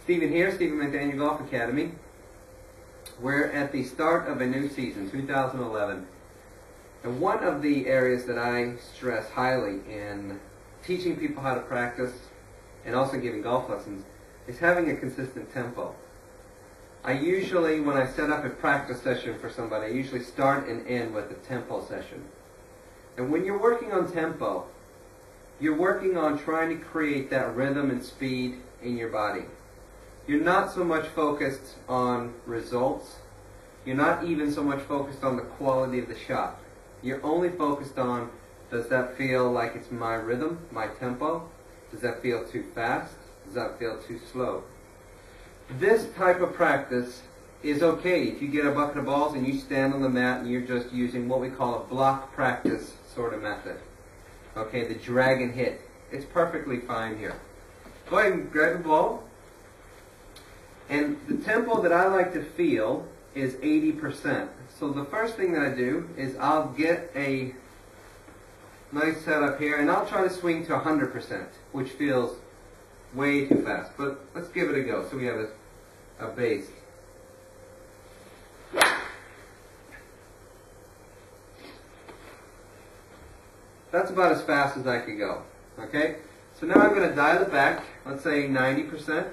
Stephen here, Stephen McDaniel Golf Academy. We're at the start of a new season, 2011. And one of the areas that I stress highly in teaching people how to practice and also giving golf lessons is having a consistent tempo. I usually, when I set up a practice session for somebody, I usually start and end with a tempo session. And when you're working on tempo, you're working on trying to create that rhythm and speed in your body. You're not so much focused on results. You're not even so much focused on the quality of the shot. You're only focused on, does that feel like it's my rhythm, my tempo? Does that feel too fast? Does that feel too slow? This type of practice is okay if you get a bucket of balls and you stand on the mat and you're just using what we call a block practice sort of method. Okay, the drag and hit. It's perfectly fine here. Go ahead and grab the ball. And the tempo that I like to feel is 80%. So the first thing that I do is I'll get a nice setup here and I'll try to swing to 100%, which feels way too fast. But let's give it a go so we have a base. That's about as fast as I could go. Okay? So now I'm going to dial it back, let's say 90%.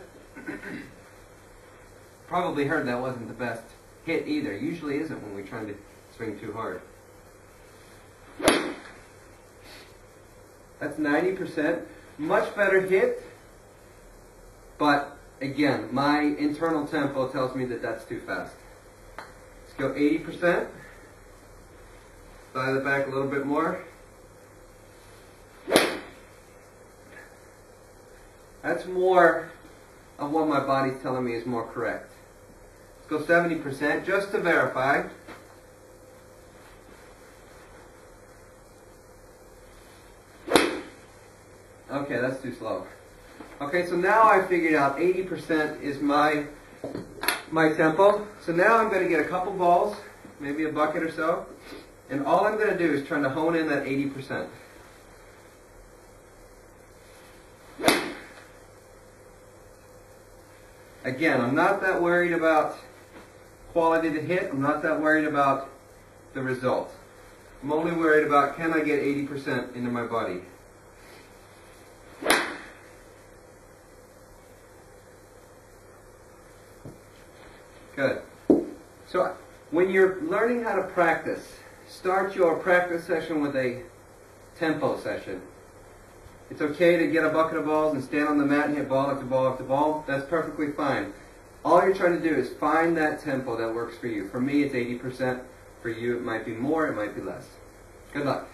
Probably heard that wasn't the best hit either. Usually isn't when we're trying to swing too hard. That's 90%. Much better hit, but again, my internal tempo tells me that that's too fast. Let's go 80%. Dial it back a little bit more. That's more of what my body's telling me is more correct. Let's go 70% just to verify. Okay, that's too slow. Okay, so now I figured out 80% is my tempo. So now I'm going to get a couple balls, maybe a bucket or so, and all I'm going to do is try to hone in that 80%. Again, I'm not that worried about quality to hit. I'm not that worried about the result. I'm only worried about, can I get 80% into my body? Good. So when you're learning how to practice, start your practice session with a tempo session. It's okay to get a bucket of balls and stand on the mat and hit ball after ball after ball. That's perfectly fine. All you're trying to do is find that tempo that works for you. For me, it's 80%. For you, it might be more, it might be less. Good luck.